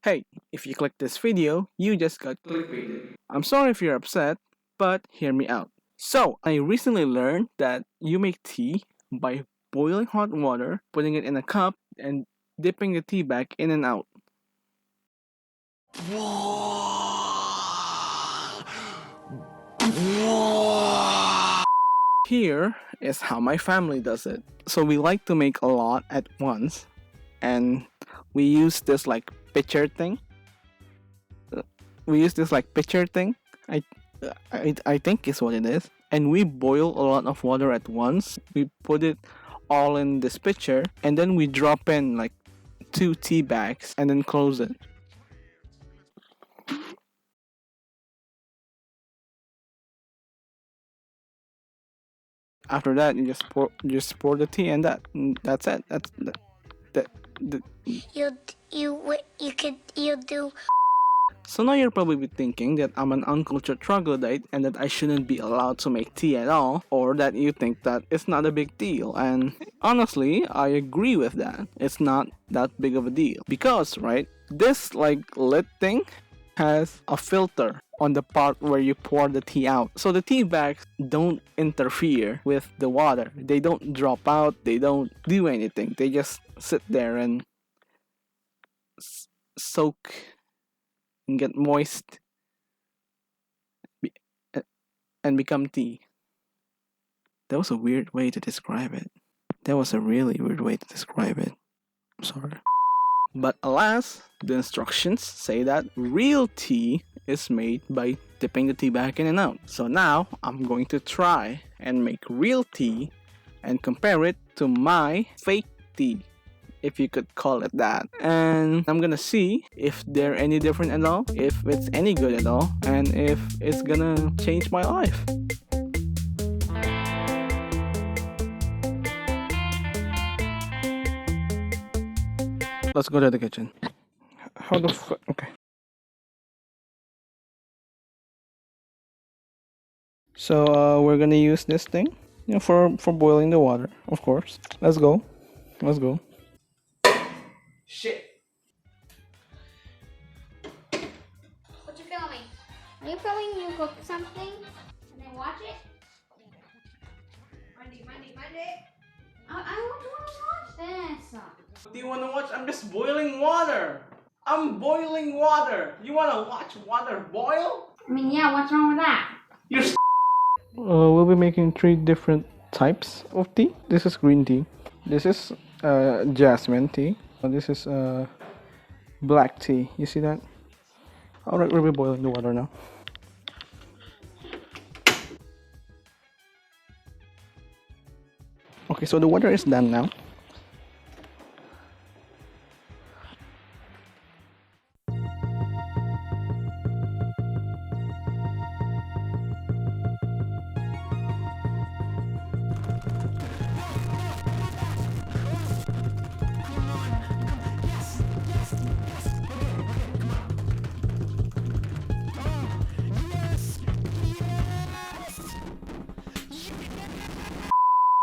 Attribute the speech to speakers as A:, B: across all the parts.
A: Hey, if you click this video, you just got clickbaited. I'm sorry if you're upset, but hear me out. So, I recently learned that you make tea by boiling hot water, putting it in a cup, and dipping the tea bag in and out. Here is how my family does it. So, we like to make a lot at once, and we use this like pitcher thing. We use this like pitcher thing. I, I think is what it is. And we boil a lot of water at once. We put it all in this pitcher, and then we drop in like 2 tea bags and then close it. After that, you just pour the tea, and that's it. That.
B: You do.
A: So now you're probably thinking that I'm an uncultured troglodyte and that I shouldn't be allowed to make tea at all, or that you think that it's not a big deal. And honestly, I agree with that. It's not that big of a deal. Because, right, this like lid thing has a filter on the part where you pour the tea out. So the tea bags don't interfere with the water. They don't drop out, they don't do anything. They just sit there and soak and get moist be- and become tea. That was a weird way to describe it. That was a really weird way to describe it. I'm sorry. But alas, the instructions say that real tea is made by dipping the tea back in and out. So now I'm going to try and make real tea and compare it to my fake tea, if you could call it that. And I'm gonna see if they're any different at all, if it's any good at all, and if it's gonna change my life. Let's go to the kitchen. How the fuck? Okay. So we're gonna use this thing, for boiling the water, of course. Let's go. Let's go. Shit.
B: What you filming? Are you filming you cook something and then watch it? Monday. I want to watch this.
A: What do you wanna watch? I'm just boiling water. I'm boiling water. You wanna watch water boil?
B: I mean, yeah, what's wrong with that?
A: You're we'll be making 3 different types of tea. This is green tea. This is jasmine tea. This is black tea. You see that? Alright, we'll be boiling the water now. Okay, so the water is done now.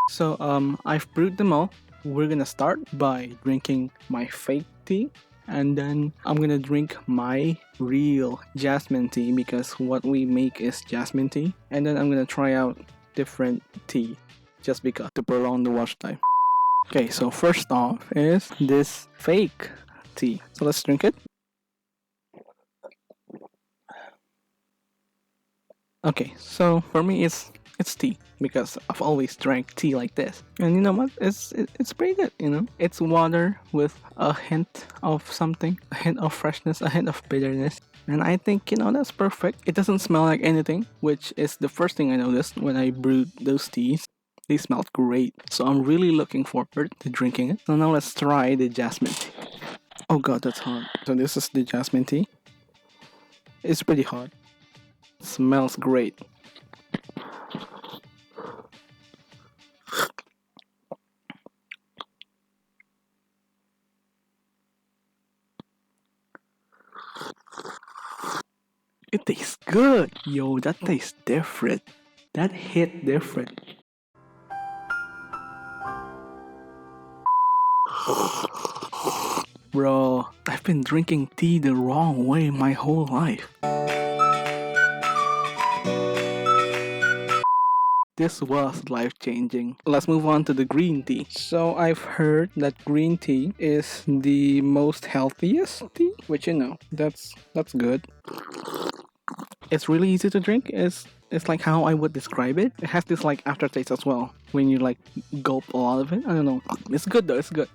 A: So I've brewed them all. We're gonna start by drinking my fake tea, and then I'm gonna drink my real jasmine tea because what we make is jasmine tea. And then I'm gonna try out different tea just because to prolong the watch time. Okay, so first off is this fake tea. So let's drink it. Okay, so for me it's tea because I've always drank tea like this, and you know what? It's pretty good. It's water with a hint of something, a hint of freshness, a hint of bitterness, and I think that's perfect. It doesn't smell like anything, which is the first thing I noticed when I brewed those teas. They smelled great, so I'm really looking forward to drinking it. So now let's try the jasmine tea. Oh god, that's hot. So this is the jasmine tea. It's pretty hot. Smells great. It tastes good. Yo, that tastes different. That hit different. Bro, I've been drinking tea the wrong way my whole life. This was life-changing. Let's move on to the green tea. So I've heard that green tea is the most healthiest tea, which that's good. It's really easy to drink. It's like how I would describe it. It has this like aftertaste as well when you like gulp a lot of it. I don't know. It's good though. It's good.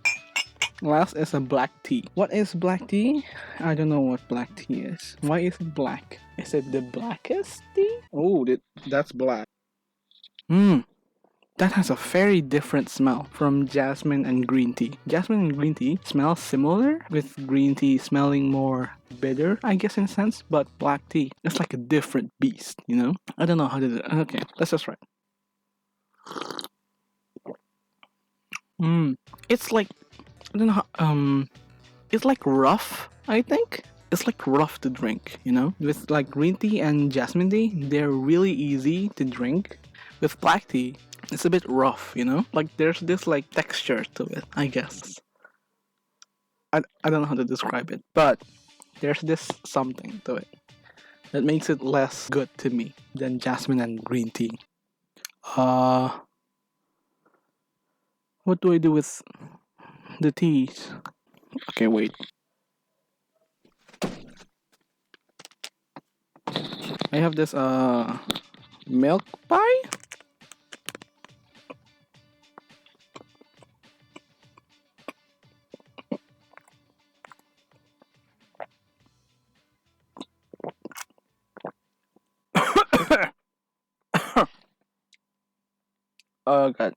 A: Last is a black tea. What is black tea? I don't know what black tea is. Why is it black? Is it the blackest tea? Oh, that's black. That has a very different smell from jasmine and green tea. Jasmine and green tea smell similar, with green tea smelling more bitter, I guess in a sense, but black tea, it's like a different beast, you know? I don't know how to do it. Okay, let's just try. It's like, I don't know how, it's like rough, I think. It's like rough to drink, you know? With like green tea and jasmine tea, they're really easy to drink. With black tea, it's a bit rough, you know? Like there's this like texture to it, I guess. I don't know how to describe it, but there's this something to it that makes it less good to me than jasmine and green tea. What do I do with the teas? Okay, wait. I have this milk pie. Oh god.